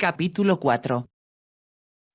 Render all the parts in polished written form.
Capítulo 4.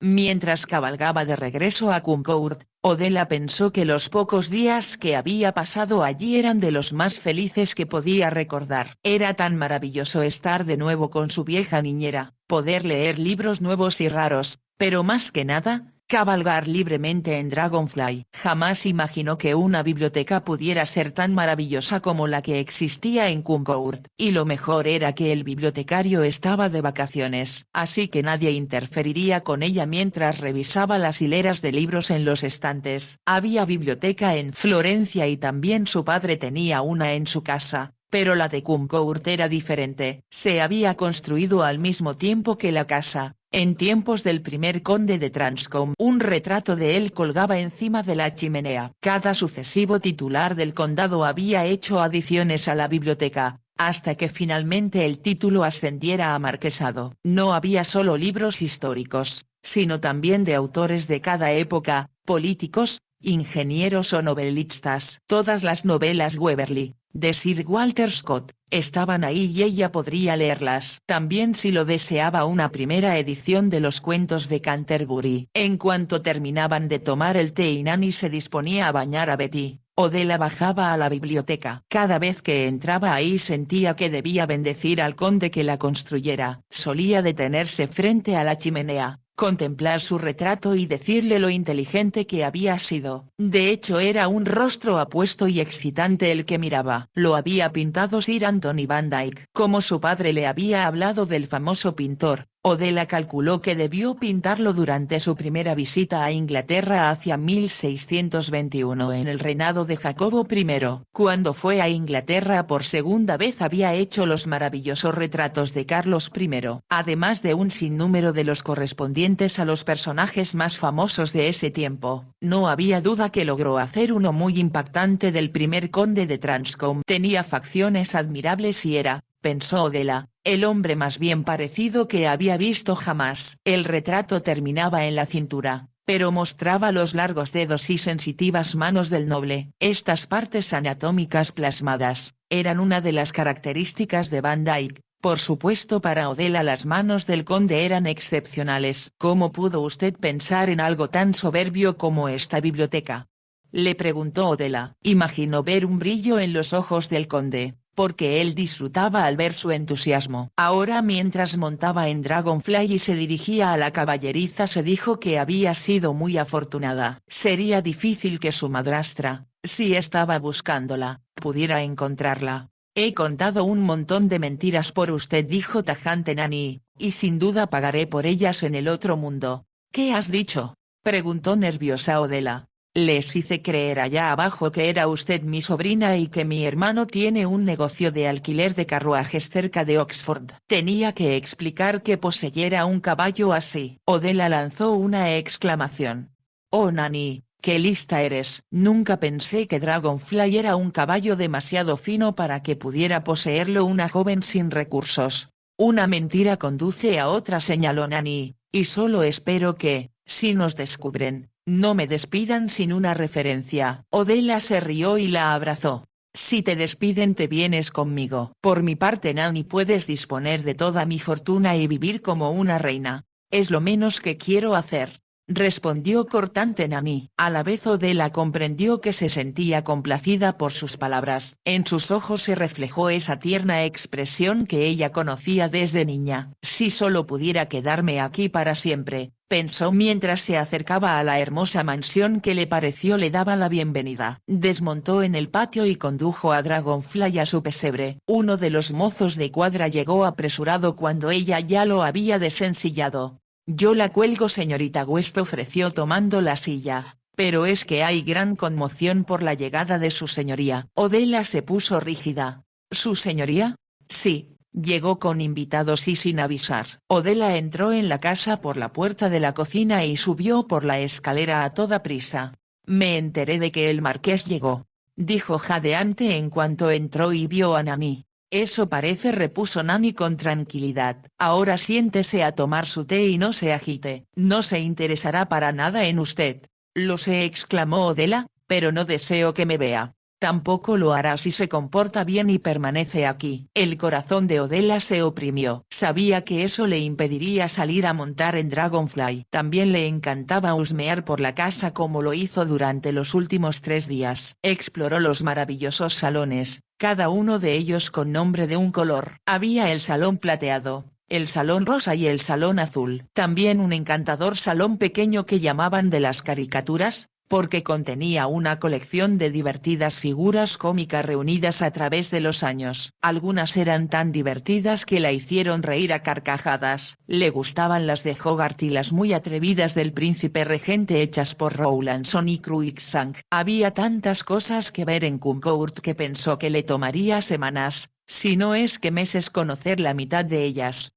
Mientras cabalgaba de regreso a Concord, Odella pensó que los pocos días que había pasado allí eran de los más felices que podía recordar. Era tan maravilloso estar de nuevo con su vieja niñera, poder leer libros nuevos y raros, pero más que nada, cabalgar libremente en Dragonfly. Jamás imaginó que una biblioteca pudiera ser tan maravillosa como la que existía en Concord. Y lo mejor era que el bibliotecario estaba de vacaciones, así que nadie interferiría con ella mientras revisaba las hileras de libros en los estantes. Había biblioteca en Florencia y también su padre tenía una en su casa. Pero la de Concord era diferente, se había construido al mismo tiempo que la casa, en tiempos del primer conde de Transcombe. Un retrato de él colgaba encima de la chimenea. Cada sucesivo titular del condado había hecho adiciones a la biblioteca, hasta que finalmente el título ascendiera a marquesado. No había solo libros históricos, sino también de autores de cada época, políticos, ingenieros o novelistas. Todas las novelas Waverley, de Sir Walter Scott, estaban ahí y ella podría leerlas. También si lo deseaba una primera edición de los cuentos de Canterbury. En cuanto terminaban de tomar el té y Nanny se disponía a bañar a Betty, Odella bajaba a la biblioteca. Cada vez que entraba ahí sentía que debía bendecir al conde que la construyera. Solía detenerse frente a la chimenea, contemplar su retrato y decirle lo inteligente que había sido. De hecho era un rostro apuesto y excitante el que miraba. Lo había pintado Sir Anthony Van Dyck. Como su padre le había hablado del famoso pintor, Odella calculó que debió pintarlo durante su primera visita a Inglaterra hacia 1621 en el reinado de Jacobo I. Cuando fue a Inglaterra por segunda vez había hecho los maravillosos retratos de Carlos I, además de un sinnúmero de los correspondientes a los personajes más famosos de ese tiempo. No había duda que logró hacer uno muy impactante del primer conde de Transcombe. Tenía facciones admirables y era, pensó Odella, el hombre más bien parecido que había visto jamás. El retrato terminaba en la cintura, pero mostraba los largos dedos y sensitivas manos del noble. Estas partes anatómicas plasmadas, eran una de las características de Van Dyck. Por supuesto para Odella las manos del conde eran excepcionales. ¿Cómo pudo usted pensar en algo tan soberbio como esta biblioteca?, le preguntó Odella. Imaginó ver un brillo en los ojos del conde, porque él disfrutaba al ver su entusiasmo. Ahora mientras montaba en Dragonfly y se dirigía a la caballeriza se dijo que había sido muy afortunada. Sería difícil que su madrastra, si estaba buscándola, pudiera encontrarla. He contado un montón de mentiras por usted, dijo tajante Nanny, y sin duda pagaré por ellas en el otro mundo. ¿Qué has dicho?, preguntó nerviosa Odella. Les hice creer allá abajo que era usted mi sobrina y que mi hermano tiene un negocio de alquiler de carruajes cerca de Oxford. Tenía que explicar que poseyera un caballo así. Odella lanzó una exclamación. Oh Nanny, qué lista eres. Nunca pensé que Dragonfly era un caballo demasiado fino para que pudiera poseerlo una joven sin recursos. Una mentira conduce a otra, señaló Nanny, y solo espero que, si nos descubren, no me despidan sin una referencia. Odella se rió y la abrazó. Si te despiden te vienes conmigo. Por mi parte Nanny puedes disponer de toda mi fortuna y vivir como una reina. Es lo menos que quiero hacer, respondió cortante Nanny. A la vez Odella comprendió que se sentía complacida por sus palabras. En sus ojos se reflejó esa tierna expresión que ella conocía desde niña. Si solo pudiera quedarme aquí para siempre, pensó mientras se acercaba a la hermosa mansión que le pareció le daba la bienvenida. Desmontó en el patio y condujo a Dragonfly a su pesebre. Uno de los mozos de cuadra llegó apresurado cuando ella ya lo había desensillado. Yo la cuelgo, señorita West, ofreció tomando la silla, pero es que hay gran conmoción por la llegada de su señoría. Odella se puso rígida. ¿Su señoría? Sí. Llegó con invitados y sin avisar. Odella entró en la casa por la puerta de la cocina y subió por la escalera a toda prisa. Me enteré de que el marqués llegó, dijo jadeante en cuanto entró y vio a Nanny. Eso parece, repuso Nanny con tranquilidad. Ahora siéntese a tomar su té y no se agite. No se interesará para nada en usted. Lo sé, exclamó Odella, pero no deseo que me vea. Tampoco lo hará si se comporta bien y permanece aquí. El corazón de Odella se oprimió. Sabía que eso le impediría salir a montar en Dragonfly. También le encantaba husmear por la casa como lo hizo durante los últimos 3 días. Exploró los maravillosos salones, cada uno de ellos con nombre de un color. Había el salón plateado, el salón rosa y el salón azul. También un encantador salón pequeño que llamaban de las caricaturas, porque contenía una colección de divertidas figuras cómicas reunidas a través de los años. Algunas eran tan divertidas que la hicieron reír a carcajadas. Le gustaban las de Hogarth y las muy atrevidas del príncipe regente hechas por Rowlandson y Cruikshank. Había tantas cosas que ver en Kunkourt que pensó que le tomaría semanas, si no es que meses, conocer la mitad de ellas.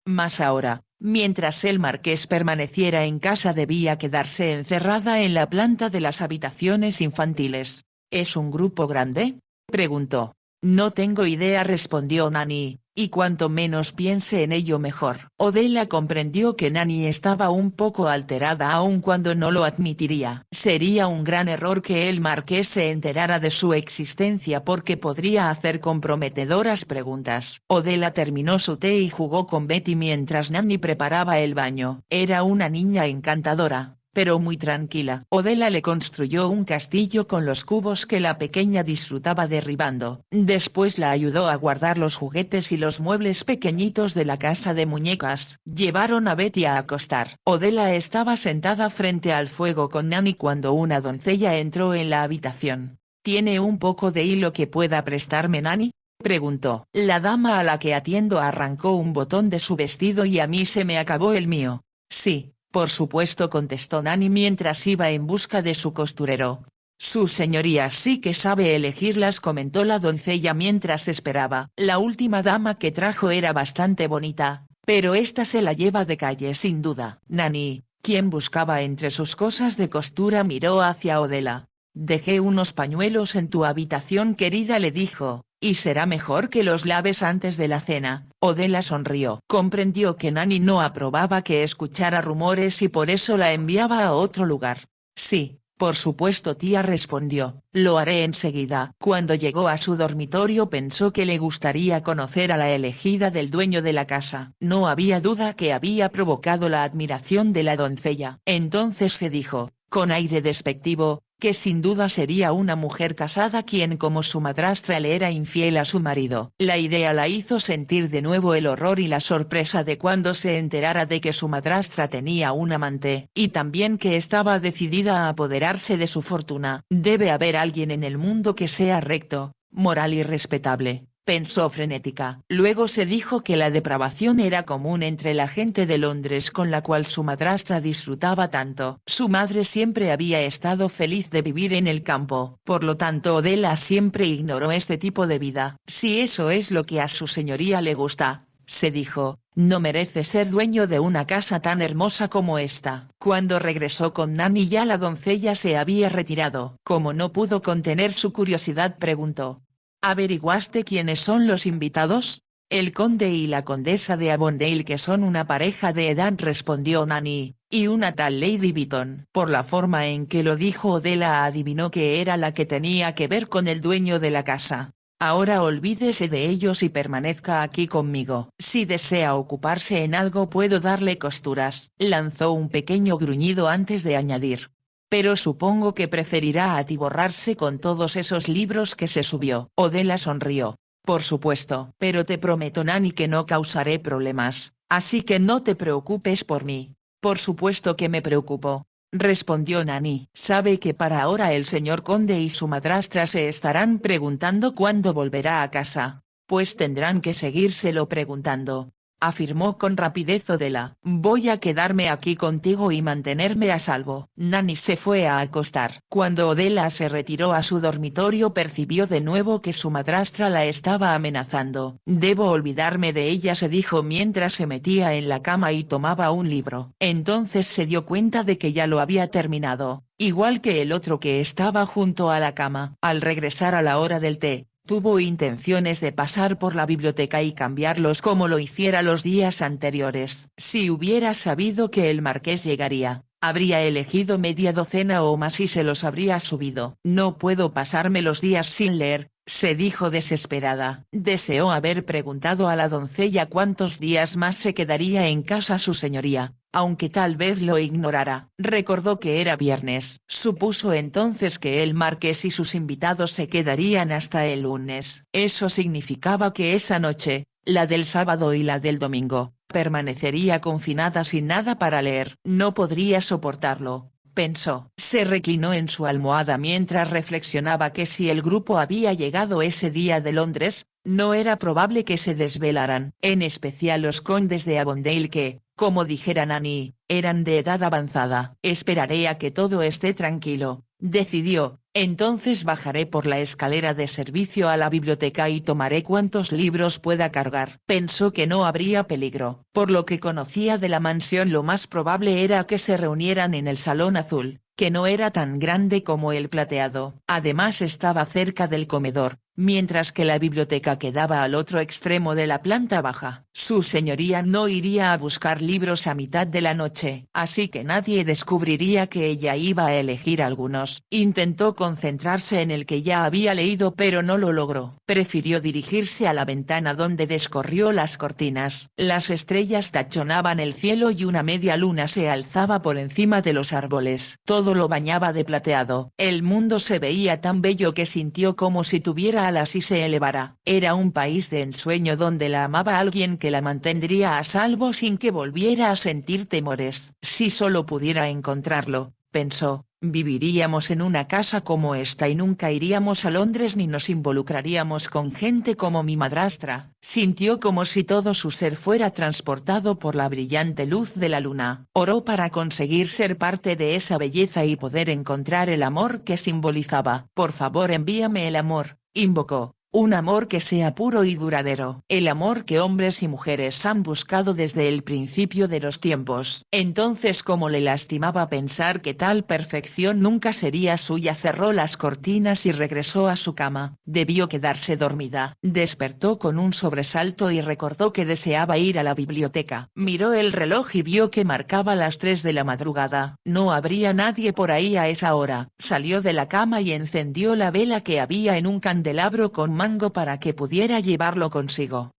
Mas ahora, mientras el marqués permaneciera en casa, debía quedarse encerrada en la planta de las habitaciones infantiles. ¿Es un grupo grande?, preguntó. No tengo idea, respondió Nani, y cuanto menos piense en ello mejor. Odella comprendió que Nani estaba un poco alterada aun cuando no lo admitiría. Sería un gran error que el marqués se enterara de su existencia porque podría hacer comprometedoras preguntas. Odella terminó su té y jugó con Betty mientras Nani preparaba el baño. Era una niña encantadora, pero muy tranquila. Odella le construyó un castillo con los cubos que la pequeña disfrutaba derribando. Después la ayudó a guardar los juguetes y los muebles pequeñitos de la casa de muñecas. Llevaron a Betty a acostar. Odella estaba sentada frente al fuego con Nani cuando una doncella entró en la habitación. ¿Tiene un poco de hilo que pueda prestarme, Nani?, preguntó. La dama a la que atiendo arrancó un botón de su vestido y a mí se me acabó el mío. Sí, por supuesto, contestó Nani mientras iba en busca de su costurero. Su señoría sí que sabe elegirlas, comentó la doncella mientras esperaba. La última dama que trajo era bastante bonita, pero esta se la lleva de calle sin duda. Nani, quien buscaba entre sus cosas de costura, miró hacia Odella. Dejé unos pañuelos en tu habitación, querida, le dijo, y será mejor que los laves antes de la cena. Odella sonrió. Comprendió que Nani no aprobaba que escuchara rumores y por eso la enviaba a otro lugar. Sí, por supuesto, tía, respondió, lo haré enseguida. Cuando llegó a su dormitorio pensó que le gustaría conocer a la elegida del dueño de la casa. No había duda que había provocado la admiración de la doncella. Entonces se dijo, con aire despectivo, que sin duda sería una mujer casada quien como su madrastra le era infiel a su marido. La idea la hizo sentir de nuevo el horror y la sorpresa de cuando se enterara de que su madrastra tenía un amante, y también que estaba decidida a apoderarse de su fortuna. Debe haber alguien en el mundo que sea recto, moral y respetable, pensó frenética. Luego se dijo que la depravación era común entre la gente de Londres con la cual su madrastra disfrutaba tanto. Su madre siempre había estado feliz de vivir en el campo, por lo tanto Odella siempre ignoró este tipo de vida. Si eso es lo que a su señoría le gusta, se dijo, no merece ser dueño de una casa tan hermosa como esta. Cuando regresó con Nani ya la doncella se había retirado. Como no pudo contener su curiosidad, preguntó. ¿Averiguaste quiénes son los invitados? El conde y la condesa de Avondale, que son una pareja de edad, respondió Nani, y una tal Lady Beaton. Por la forma en que lo dijo, Odella adivinó que era la que tenía que ver con el dueño de la casa. Ahora olvídese de ellos y permanezca aquí conmigo. Si desea ocuparse en algo puedo darle costuras. Lanzó un pequeño gruñido antes de añadir. Pero supongo que preferirá atiborrarse con todos esos libros que se subió. Odella sonrió. Por supuesto. Pero te prometo, Nani, que no causaré problemas, así que no te preocupes por mí. Por supuesto que me preocupo, respondió Nani. Sabe que para ahora el señor conde y su madrastra se estarán preguntando cuándo volverá a casa. Pues tendrán que seguírselo preguntando, afirmó con rapidez Odella. Voy a quedarme aquí contigo y mantenerme a salvo. Nani se fue a acostar. Cuando Odella se retiró a su dormitorio percibió de nuevo que su madrastra la estaba amenazando. Debo olvidarme de ella, se dijo mientras se metía en la cama y tomaba un libro. Entonces se dio cuenta de que ya lo había terminado, igual que el otro que estaba junto a la cama. Al regresar a la hora del té, tuvo intenciones de pasar por la biblioteca y cambiarlos como lo hiciera los días anteriores. Si hubiera sabido que el marqués llegaría, Habría elegido media docena o más y se los habría subido. No puedo pasarme los días sin leer, se dijo desesperada. Deseó haber preguntado a la doncella cuántos días más se quedaría en casa su señoría, aunque tal vez lo ignorara. Recordó que era viernes. Supuso entonces que el marqués y sus invitados se quedarían hasta el lunes. Eso significaba que esa noche, la del sábado y la del domingo, permanecería confinada sin nada para leer. No podría soportarlo, pensó. Se reclinó en su almohada mientras reflexionaba que si el grupo había llegado ese día de Londres, no era probable que se desvelaran. En especial los condes de Avondale que, como dijera Nanny, eran de edad avanzada. Esperaré a que todo esté tranquilo, decidió. Entonces bajaré por la escalera de servicio a la biblioteca y tomaré cuantos libros pueda cargar. Pensó que no habría peligro. Por lo que conocía de la mansión, lo más probable era que se reunieran en el salón azul, que no era tan grande como el plateado. Además estaba cerca del comedor, mientras que la biblioteca quedaba al otro extremo de la planta baja. Su señoría no iría a buscar libros a mitad de la noche, así que nadie descubriría que ella iba a elegir algunos. Intentó concentrarse en el que ya había leído pero no lo logró. Prefirió dirigirse a la ventana donde descorrió las cortinas. Las estrellas tachonaban el cielo y una media luna se alzaba por encima de los árboles. Todo lo bañaba de plateado. El mundo se veía tan bello que sintió como si tuviera alas y se elevara. Era un país de ensueño donde la amaba alguien que la mantendría a salvo sin que volviera a sentir temores. Si solo pudiera encontrarlo, pensó, viviríamos en una casa como esta y nunca iríamos a Londres ni nos involucraríamos con gente como mi madrastra. Sintió como si todo su ser fuera transportado por la brillante luz de la luna. Oró para conseguir ser parte de esa belleza y poder encontrar el amor que simbolizaba. Por favor, envíame el amor, invocó. Un amor que sea puro y duradero. El amor que hombres y mujeres han buscado desde el principio de los tiempos. Entonces, como le lastimaba pensar que tal perfección nunca sería suya, cerró las cortinas y regresó a su cama. Debió quedarse dormida. Despertó con un sobresalto y recordó que deseaba ir a la biblioteca. Miró el reloj y vio que marcaba las 3 de la madrugada. No habría nadie por ahí a esa hora. Salió de la cama y encendió la vela que había en un candelabro con mango para que pudiera llevarlo consigo.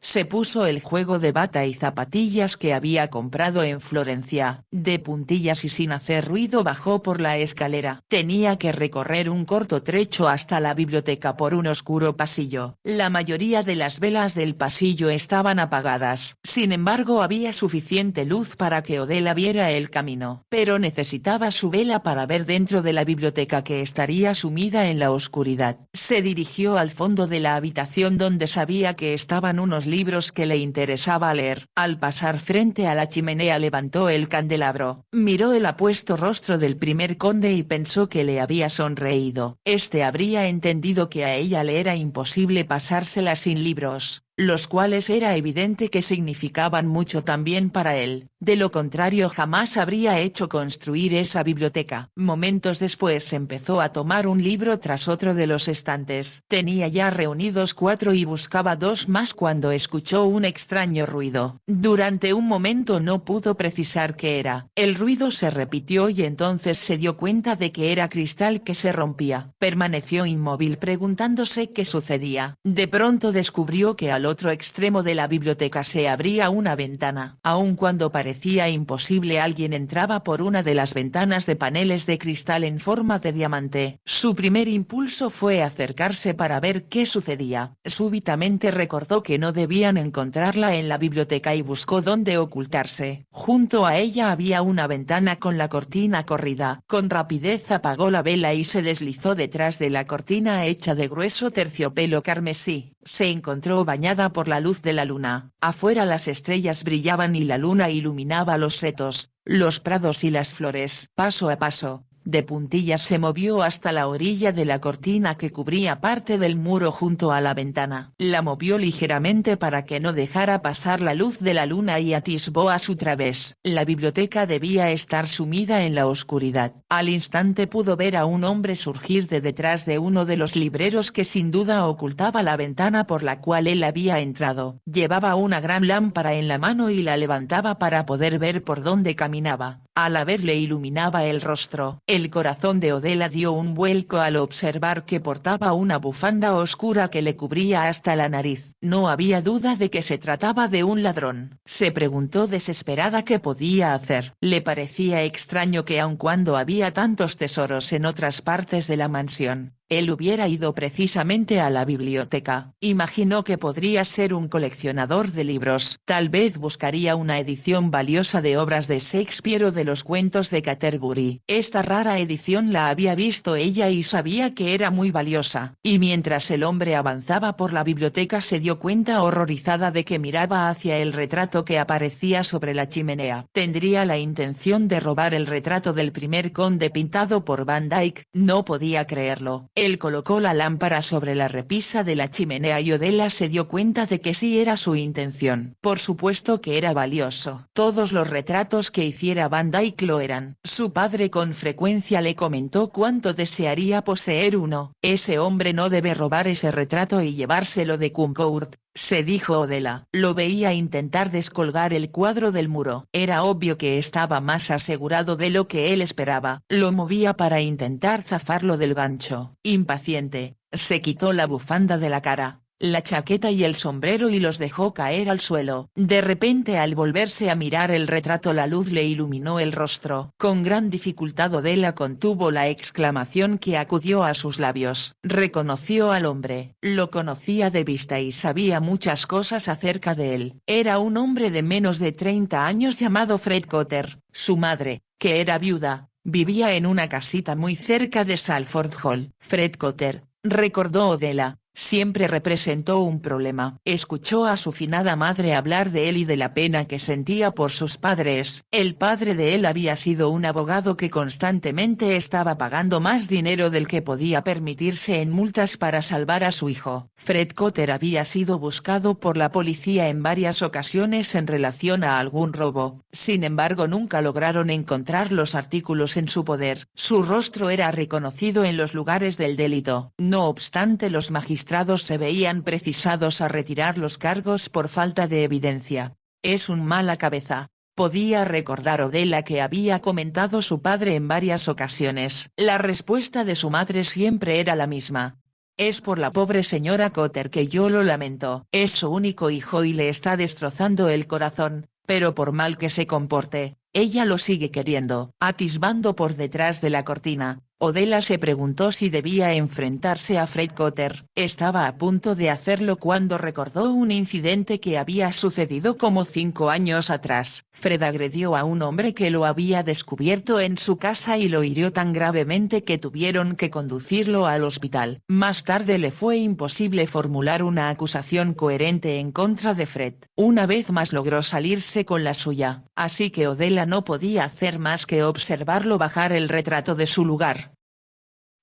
Se puso el juego de bata y zapatillas que había comprado en Florencia. De puntillas y sin hacer ruido bajó por la escalera. Tenía que recorrer un corto trecho hasta la biblioteca por un oscuro pasillo. La mayoría de las velas del pasillo estaban apagadas. Sin embargo, había suficiente luz para que Odela viera el camino. Pero necesitaba su vela para ver dentro de la biblioteca, que estaría sumida en la oscuridad. Se dirigió al fondo de la habitación donde sabía que estaban unos libros que le interesaba leer. Al pasar frente a la chimenea levantó el candelabro, miró el apuesto rostro del primer conde y pensó que le había sonreído. Este habría entendido que a ella le era imposible pasársela sin libros, los cuales era evidente que significaban mucho también para él. De lo contrario jamás habría hecho construir esa biblioteca. Momentos después empezó a tomar un libro tras otro de los estantes. Tenía ya reunidos 4 y buscaba 2 más cuando escuchó un extraño ruido. Durante un momento no pudo precisar qué era. El ruido se repitió y entonces se dio cuenta de que era cristal que se rompía. Permaneció inmóvil preguntándose qué sucedía. De pronto descubrió que al otro extremo de la biblioteca se abría una ventana. Aun cuando parecía imposible, alguien entraba por una de las ventanas de paneles de cristal en forma de diamante. Su primer impulso fue acercarse para ver qué sucedía. Súbitamente recordó que no debían encontrarla en la biblioteca y buscó dónde ocultarse. Junto a ella había una ventana con la cortina corrida. Con rapidez apagó la vela y se deslizó detrás de la cortina hecha de grueso terciopelo carmesí. Se encontró bañada por la luz de la luna. Afuera las estrellas brillaban y la luna iluminaba los setos, los prados y las flores. Paso a paso, de puntillas se movió hasta la orilla de la cortina que cubría parte del muro junto a la ventana. La movió ligeramente para que no dejara pasar la luz de la luna y atisbó a su través. La biblioteca debía estar sumida en la oscuridad. Al instante pudo ver a un hombre surgir de detrás de uno de los libreros que sin duda ocultaba la ventana por la cual él había entrado. Llevaba una gran lámpara en la mano y la levantaba para poder ver por dónde caminaba. a la vez le iluminaba el rostro. El corazón de Odela dio un vuelco al observar que portaba una bufanda oscura que le cubría hasta la nariz. No había duda de que se trataba de un ladrón. Se preguntó desesperada qué podía hacer. Le parecía extraño que aun cuando había tantos tesoros en otras partes de la mansión, él hubiera ido precisamente a la biblioteca. Imaginó que podría ser un coleccionador de libros. Tal vez buscaría una edición valiosa de obras de Shakespeare o de los cuentos de Canterbury. Esta rara edición la había visto ella y sabía que era muy valiosa. Y mientras el hombre avanzaba por la biblioteca se dio cuenta horrorizada de que miraba hacia el retrato que aparecía sobre la chimenea. ¿Tendría la intención de robar el retrato del primer conde pintado por Van Dyck? No podía creerlo. Él colocó la lámpara sobre la repisa de la chimenea y Odela se dio cuenta de que sí era su intención. Por supuesto que era valioso. Todos los retratos que hiciera Van Dyck lo eran. Su padre con frecuencia le comentó cuánto desearía poseer uno. Ese hombre no debe robar ese retrato y llevárselo de Kunkourt, se dijo Odela. Lo veía intentar descolgar el cuadro del muro. Era obvio que estaba más asegurado de lo que él esperaba. Lo movía para intentar zafarlo del gancho. Impaciente, se quitó la bufanda de la cara, la chaqueta y el sombrero y los dejó caer al suelo. De repente al volverse a mirar el retrato la luz le iluminó el rostro. Con gran dificultad Odela contuvo la exclamación que acudió a sus labios. Reconoció al hombre. Lo conocía de vista y sabía muchas cosas acerca de él. Era un hombre de menos de 30 años llamado Fred Cotter. Su madre, que era viuda, vivía en una casita muy cerca de Salford Hall. Fred Cotter, recordó Odela, siempre representó un problema. Escuchó a su finada madre hablar de él y de la pena que sentía por sus padres. El padre de él había sido un abogado que constantemente estaba pagando más dinero del que podía permitirse en multas para salvar a su hijo. Fred Cotter había sido buscado por la policía en varias ocasiones en relación a algún robo. Sin embargo nunca lograron encontrar los artículos en su poder. Su rostro era reconocido en los lugares del delito. No obstante los magistrados se veían precisados a retirar los cargos por falta de evidencia. Es un mala cabeza, podía recordar Odela que había comentado su padre en varias ocasiones. La respuesta de su madre siempre era la misma. Es por la pobre señora Cotter que yo lo lamento. Es su único hijo y le está destrozando el corazón, pero por mal que se comporte, ella lo sigue queriendo. Atisbando por detrás de la cortina, Odela se preguntó si debía enfrentarse a Fred Cotter. Estaba a punto de hacerlo cuando recordó un incidente que había sucedido como 5 años atrás. Fred agredió a un hombre que lo había descubierto en su casa y lo hirió tan gravemente que tuvieron que conducirlo al hospital. Más tarde le fue imposible formular una acusación coherente en contra de Fred. Una vez más logró salirse con la suya, así que Odela no podía hacer más que observarlo bajar el retrato de su lugar.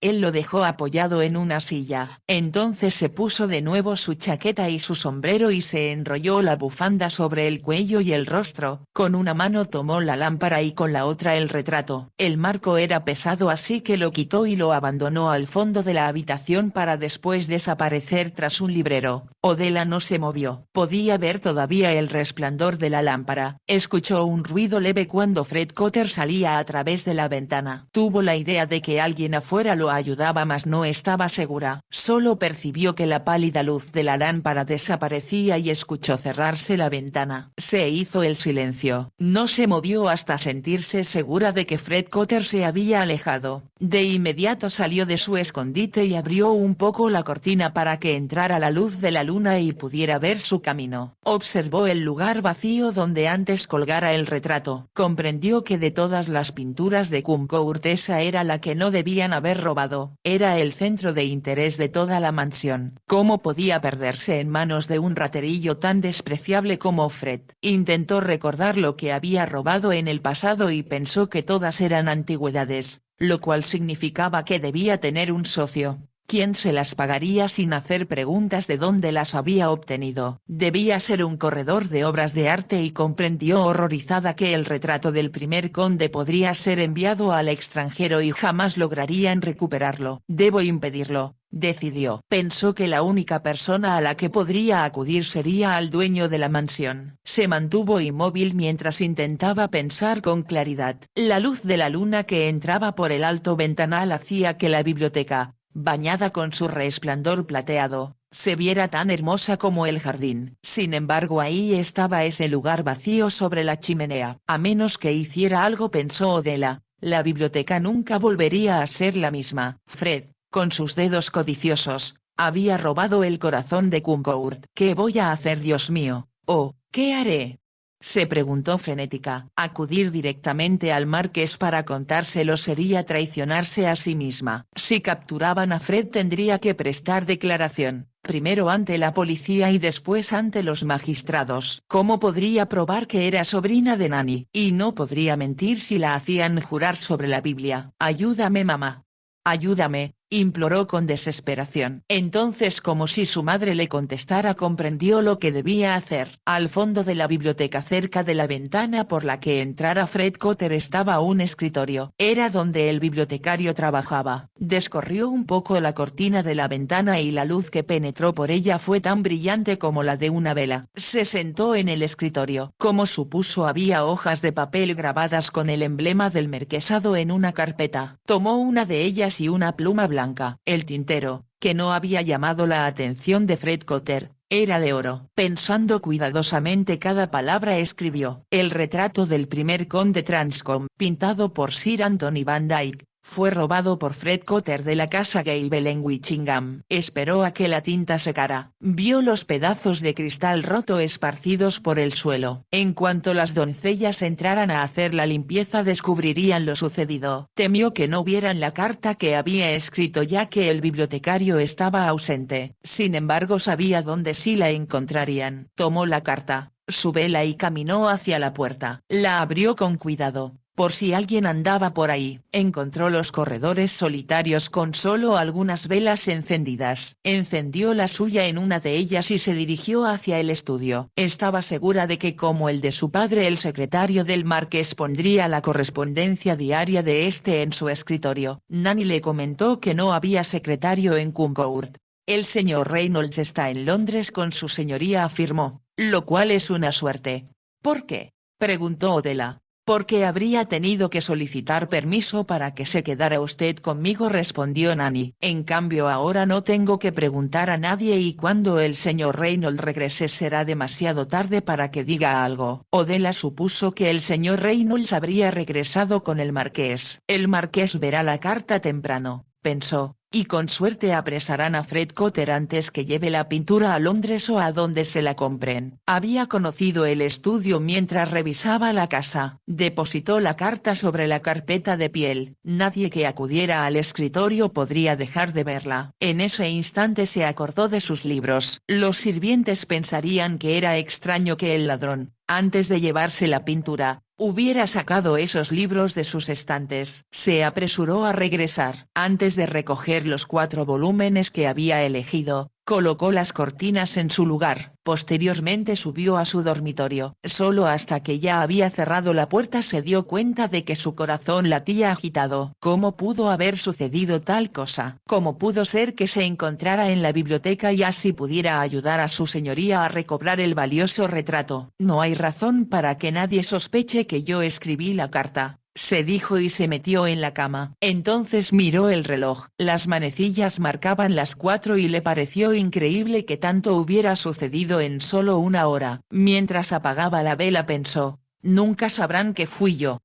Él lo dejó apoyado en una silla. Entonces se puso de nuevo su chaqueta y su sombrero y se enrolló la bufanda sobre el cuello y el rostro. Con una mano tomó la lámpara y con la otra el retrato. El marco era pesado así que lo quitó y lo abandonó al fondo de la habitación para después desaparecer tras un librero. Odela no se movió. Podía ver todavía el resplandor de la lámpara. Escuchó un ruido leve cuando Fred Cotter salía a través de la ventana. Tuvo la idea de que alguien afuera lo ayudaba mas no estaba segura. Solo percibió que la pálida luz de la lámpara desaparecía y escuchó cerrarse la ventana. Se hizo el silencio. No se movió hasta sentirse segura de que Fred Cotter se había alejado. De inmediato salió de su escondite y abrió un poco la cortina para que entrara la luz de la luna y pudiera ver su camino. Observó el lugar vacío donde antes colgara el retrato. Comprendió que de todas las pinturas de Kunkourt esa era la que no debían haber robado. Era el centro de interés de toda la mansión. ¿Cómo podía perderse en manos de un raterillo tan despreciable como Fred? Intentó recordar lo que había robado en el pasado y pensó que todas eran antigüedades, lo cual significaba que debía tener un socio. ¿Quién se las pagaría sin hacer preguntas de dónde las había obtenido? Debía ser un corredor de obras de arte y comprendió horrorizada que el retrato del primer conde podría ser enviado al extranjero y jamás lograrían recuperarlo. Debo impedirlo, decidió. Pensó que la única persona a la que podría acudir sería al dueño de la mansión. Se mantuvo inmóvil mientras intentaba pensar con claridad. La luz de la luna que entraba por el alto ventanal hacía que la biblioteca, bañada con su resplandor plateado, se viera tan hermosa como el jardín. Sin embargo, ahí estaba ese lugar vacío sobre la chimenea. A menos que hiciera algo, pensó Odela, la biblioteca nunca volvería a ser la misma. Fred, con sus dedos codiciosos, había robado el corazón de Kunkourt. ¿Qué voy a hacer, Dios mío? ¿O qué haré?, se preguntó frenética. Acudir directamente al marqués para contárselo sería traicionarse a sí misma. Si capturaban a Fred tendría que prestar declaración, primero ante la policía y después ante los magistrados. ¿Cómo podría probar que era sobrina de Nanny? Y no podría mentir si la hacían jurar sobre la Biblia. Ayúdame, mamá. Ayúdame, imploró con desesperación. Entonces, como si su madre le contestara, comprendió lo que debía hacer. Al fondo de la biblioteca, cerca de la ventana por la que entrara Fred Cotter, estaba un escritorio. Era donde el bibliotecario trabajaba. Descorrió un poco la cortina de la ventana y la luz que penetró por ella fue tan brillante como la de una vela. Se sentó en el escritorio. Como supuso, había hojas de papel grabadas con el emblema del marquesado en una carpeta. Tomó una de ellas y una pluma blanca. El tintero, que no había llamado la atención de Fred Cotter, era de oro. Pensando cuidadosamente cada palabra, escribió: el retrato del primer conde Transcombe, pintado por Sir Anthony Van Dyke, fue robado por Fred Cotter de la casa Gable en Witchingham. Esperó a que la tinta secara. Vio los pedazos de cristal roto esparcidos por el suelo. En cuanto las doncellas entraran a hacer la limpieza, descubrirían lo sucedido. Temió que no vieran la carta que había escrito, ya que el bibliotecario estaba ausente. Sin embargo, sabía dónde sí la encontrarían. Tomó la carta, su vela y caminó hacia la puerta. La abrió con cuidado, por si alguien andaba por ahí. Encontró los corredores solitarios con solo algunas velas encendidas. Encendió la suya en una de ellas y se dirigió hacia el estudio. Estaba segura de que, como el de su padre, el secretario del marqués pondría la correspondencia diaria de este en su escritorio. Nanny le comentó que no había secretario en Kunkourt. El señor Reynolds está en Londres con su señoría, afirmó, lo cual es una suerte. ¿Por qué?, preguntó Odela. Porque habría tenido que solicitar permiso para que se quedara usted conmigo, respondió Nanny. En cambio ahora no tengo que preguntar a nadie, y cuando el señor Reynolds regrese será demasiado tarde para que diga algo. Odela supuso que el señor Reynolds habría regresado con el marqués. El marqués verá la carta temprano, pensó, y con suerte apresarán a Fred Cotter antes que lleve la pintura a Londres o a donde se la compren. Había conocido el estudio mientras revisaba la casa. Depositó la carta sobre la carpeta de piel. Nadie que acudiera al escritorio podría dejar de verla. En ese instante se acordó de sus libros. Los sirvientes pensarían que era extraño que el ladrón, antes de llevarse la pintura, hubiera sacado esos libros de sus estantes. Se apresuró a regresar. Antes de recoger los 4 volúmenes que había elegido, colocó las cortinas en su lugar. Posteriormente subió a su dormitorio. Solo hasta que ya había cerrado la puerta se dio cuenta de que su corazón latía agitado. ¿Cómo pudo haber sucedido tal cosa? ¿Cómo pudo ser que se encontrara en la biblioteca y así pudiera ayudar a su señoría a recobrar el valioso retrato? No hay razón para que nadie sospeche que yo escribí la carta, se dijo y se metió en la cama. Entonces miró el reloj. Las manecillas marcaban las 4 y le pareció increíble que tanto hubiera sucedido en solo una hora. Mientras apagaba la vela pensó: nunca sabrán que fui yo.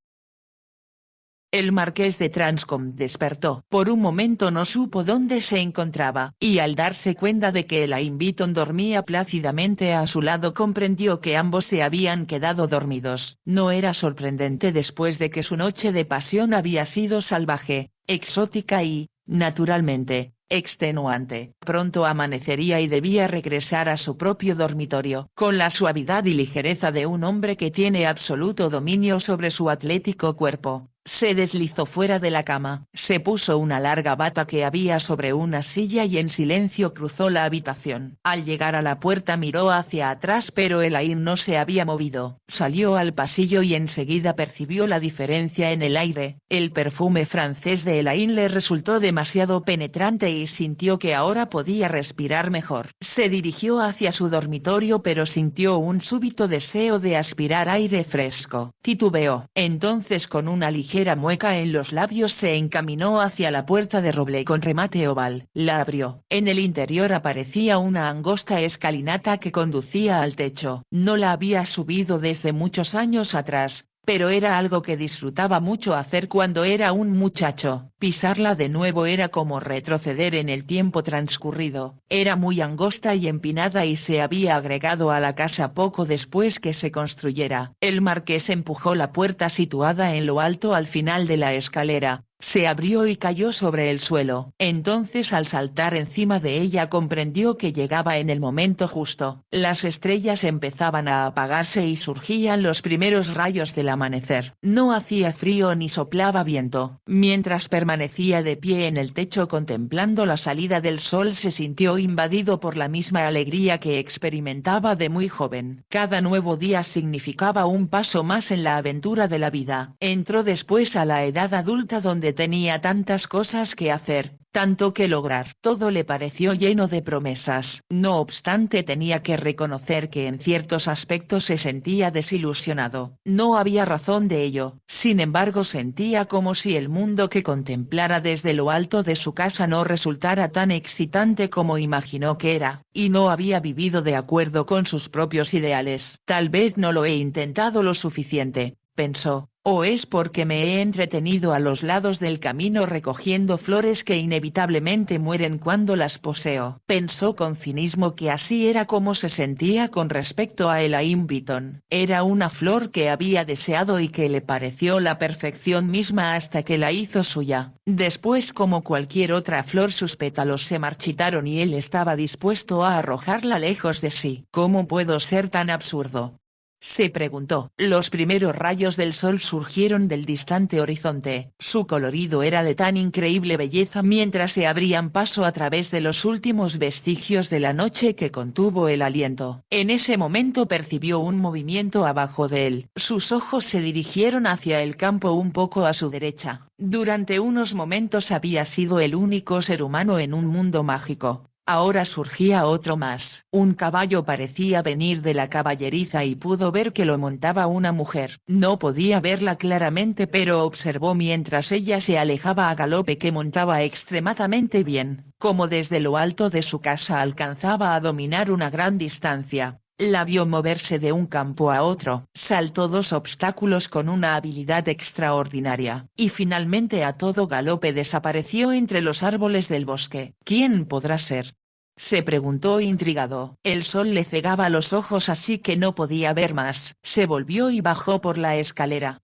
El marqués de Transcombe despertó. Por un momento no supo dónde se encontraba, y al darse cuenta de que la Inviton dormía plácidamente a su lado comprendió que ambos se habían quedado dormidos. No era sorprendente después de que su noche de pasión había sido salvaje, exótica y, naturalmente, extenuante. Pronto amanecería y debía regresar a su propio dormitorio. Con la suavidad y ligereza de un hombre que tiene absoluto dominio sobre su atlético cuerpo, Se deslizó fuera de la cama, se puso una larga bata que había sobre una silla y en silencio cruzó la habitación. Al llegar a la puerta miró hacia atrás pero Elaine no se había movido. Salió al pasillo y enseguida percibió la diferencia en el aire. El perfume francés de Elaine le resultó demasiado penetrante y sintió que ahora podía respirar mejor. Se dirigió hacia su dormitorio pero sintió un súbito deseo de aspirar aire fresco. Titubeó. Entonces con una ligera mueca en los labios se encaminó hacia la puerta de roble con remate oval. La abrió. En el interior aparecía una angosta escalinata que conducía al techo. No la había subido desde muchos años atrás, pero era algo que disfrutaba mucho hacer cuando era un muchacho. Pisarla de nuevo era como retroceder en el tiempo transcurrido. Era muy angosta y empinada y se había agregado a la casa poco después que se construyera. El marqués empujó la puerta situada en lo alto al final de la escalera. Se abrió y cayó sobre el suelo. Entonces al saltar encima de ella comprendió que llegaba en el momento justo. Las estrellas empezaban a apagarse y surgían los primeros rayos del amanecer. No hacía frío ni soplaba viento. Mientras permanecía de pie en el techo contemplando la salida del sol se sintió invadido por la misma alegría que experimentaba de muy joven. Cada nuevo día significaba un paso más en la aventura de la vida. Entró después a la edad adulta donde tenía tantas cosas que hacer, tanto que lograr. Todo le pareció lleno de promesas. No obstante tenía que reconocer que en ciertos aspectos se sentía desilusionado. No había razón de ello. Sin embargo sentía como si el mundo que contemplara desde lo alto de su casa no resultara tan excitante como imaginó que era, y no había vivido de acuerdo con sus propios ideales. Tal vez no lo he intentado lo suficiente, pensó. ¿O es porque me he entretenido a los lados del camino recogiendo flores que inevitablemente mueren cuando las poseo? Pensó con cinismo que así era como se sentía con respecto a Elaine Beaton. Era una flor que había deseado y que le pareció la perfección misma hasta que la hizo suya. Después como cualquier otra flor sus pétalos se marchitaron y él estaba dispuesto a arrojarla lejos de sí. ¿Cómo puedo ser tan absurdo?, se preguntó. Los primeros rayos del sol surgieron del distante horizonte. Su colorido era de tan increíble belleza mientras se abrían paso a través de los últimos vestigios de la noche que contuvo el aliento. En ese momento percibió un movimiento abajo de él. Sus ojos se dirigieron hacia el campo un poco a su derecha. Durante unos momentos había sido el único ser humano en un mundo mágico. Ahora surgía otro más. Un caballo parecía venir de la caballeriza y pudo ver que lo montaba una mujer. No podía verla claramente pero observó mientras ella se alejaba a galope que montaba extremadamente bien, como desde lo alto de su casa alcanzaba a dominar una gran distancia. La vio moverse de un campo a otro, saltó 2 obstáculos con una habilidad extraordinaria, y finalmente a todo galope desapareció entre los árboles del bosque. ¿Quién podrá ser?, se preguntó intrigado. El sol le cegaba los ojos así que no podía ver más. Se volvió y bajó por la escalera.